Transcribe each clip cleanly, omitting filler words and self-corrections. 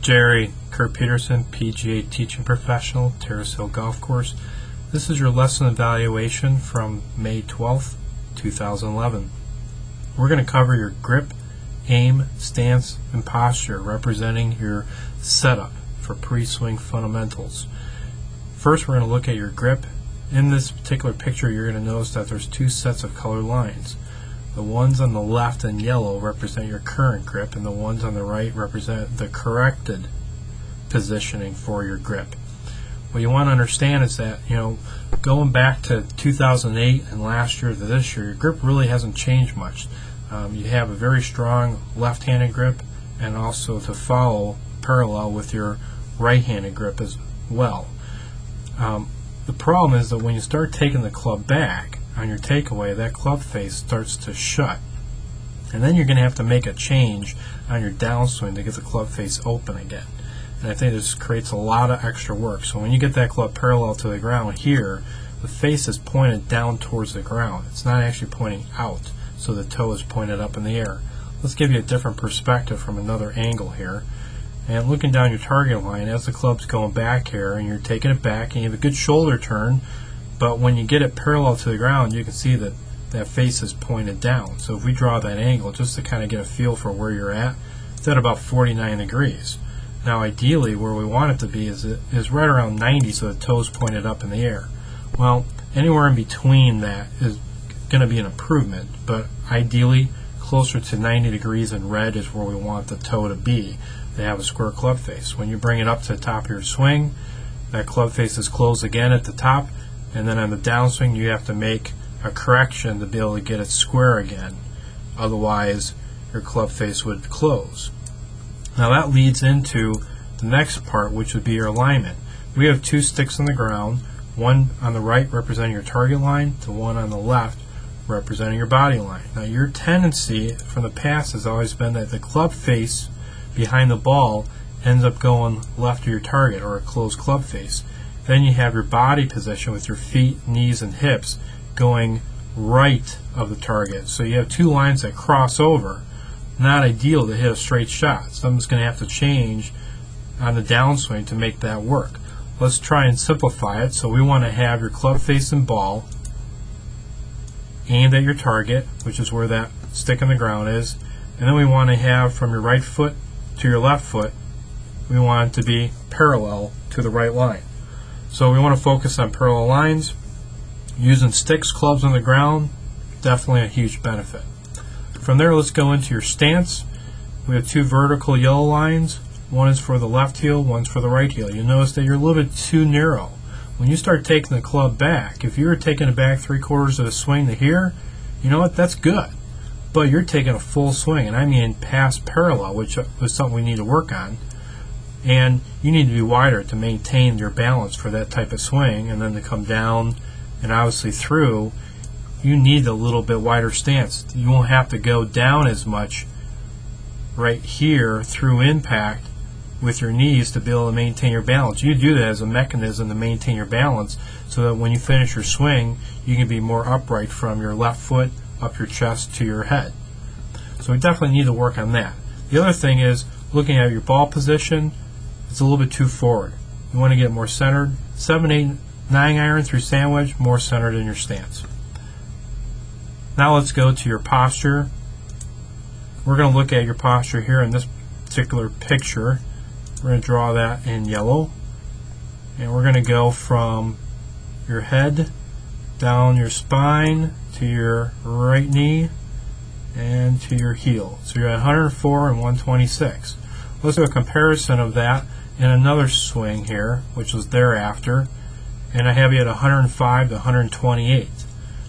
Jerry, Curt Peterson, PGA teaching professional, Terrace Hill Golf Course. This is your lesson evaluation from May 12th, 2011. We're going to cover your grip, aim, stance, and posture, representing your setup for pre-swing fundamentals. First, we're going to look at your grip. In this particular picture, you're going to notice that there's two sets of colored lines. The ones on the left in yellow represent your current grip, and the ones on the right represent the corrected positioning for your grip. What you want to understand is that, going back to 2008 and last year to this year, your grip really hasn't changed much. You have a very strong left-handed grip, and also to follow parallel with your right-handed grip as well. The problem is that when you start taking the club back on your takeaway, that club face starts to shut, and then you're going to have to make a change on your downswing to get the club face open again. And I think this creates a lot of extra work. So when you get that club parallel to the ground here, the face is pointed down towards the ground. It's not actually pointing out, so the toe is pointed up in the air. Let's give you a different perspective from another angle here. And looking down your target line, as the club's going back here, and you're taking it back, and you have a good shoulder turn, but when you get it parallel to the ground, you can see that that face is pointed down. So if we draw that angle, just to kind of get a feel for where you're at, it's at about 49 degrees. Now ideally, where we want it to be is right around 90, so the toe's pointed up in the air. Well, anywhere in between that is going to be an improvement, but ideally, closer to 90 degrees in red is where we want the toe to be. They have a square club face. When you bring it up to the top of your swing, that club face is closed again at the top, and then on the downswing you have to make a correction to be able to get it square again. Otherwise, your club face would close. Now that leads into the next part, which would be your alignment. We have two sticks on the ground, one on the right representing your target line, to one on the left representing your body line. Now your tendency from the past has always been that the club face behind the ball ends up going left of your target, or a closed club face. Then you have your body position with your feet, knees, and hips going right of the target. So you have two lines that cross over. Not ideal to hit a straight shot. Something's going to have to change on the downswing to make that work. Let's try and simplify it. So we want to have your club face and ball aimed at your target, which is where that stick on the ground is. And then we want to have from your right foot to your left foot, we want it to be parallel to the right line. So we want to focus on parallel lines. Using sticks, clubs on the ground, definitely a huge benefit. From there, let's go into your stance. We have two vertical yellow lines. One is for the left heel, one's for the right heel. You'll notice that you're a little bit too narrow. When you start taking the club back, if you were taking it back 3/4 of the swing to here, you know what, that's good. But you're taking a full swing, and I mean past parallel, which is something we need to work on. And you need to be wider to maintain your balance for that type of swing, and then to come down and obviously through, you need a little bit wider stance. You won't have to go down as much right here through impact with your knees to be able to maintain your balance. You do that as a mechanism to maintain your balance, so that when you finish your swing, you can be more upright from your left foot up your chest to your head. So we definitely need to work on that. The other thing is, looking at your ball position, it's a little bit too forward. You want to get more centered. 7, 8, 9 iron through sandwich, more centered in your stance. Now let's go to your posture. We're going to look at your posture here in this particular picture. We're going to draw that in yellow, and we're going to go from your head down your spine to your right knee and to your heel. So you're at 104 and 126. Let's do a comparison of that in another swing here, which was thereafter, and I have you at 105 to 128.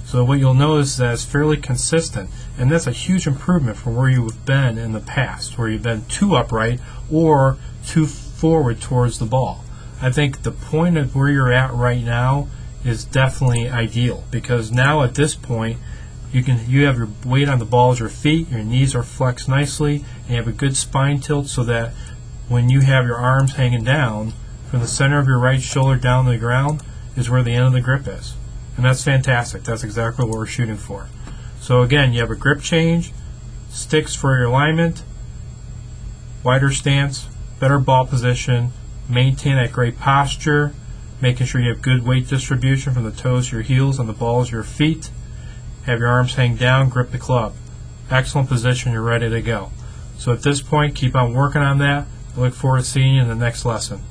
So what you'll notice is that it's fairly consistent, and that's a huge improvement from where you've been in the past, where you've been too upright or too forward towards the ball. I think the point of where you're at right now is definitely ideal, because now at this point you have your weight on the ball as your feet, your knees are flexed nicely, and you have a good spine tilt, so that when you have your arms hanging down, from the center of your right shoulder down to the ground is where the end of the grip is. And that's fantastic. That's exactly what we're shooting for. So again, you have a grip change, sticks for your alignment, wider stance, better ball position, maintain that great posture, making sure you have good weight distribution from the toes to your heels and the balls to your feet. Have your arms hang down, grip the club. Excellent position, you're ready to go. So at this point, keep on working on that. I look forward to seeing you in the next lesson.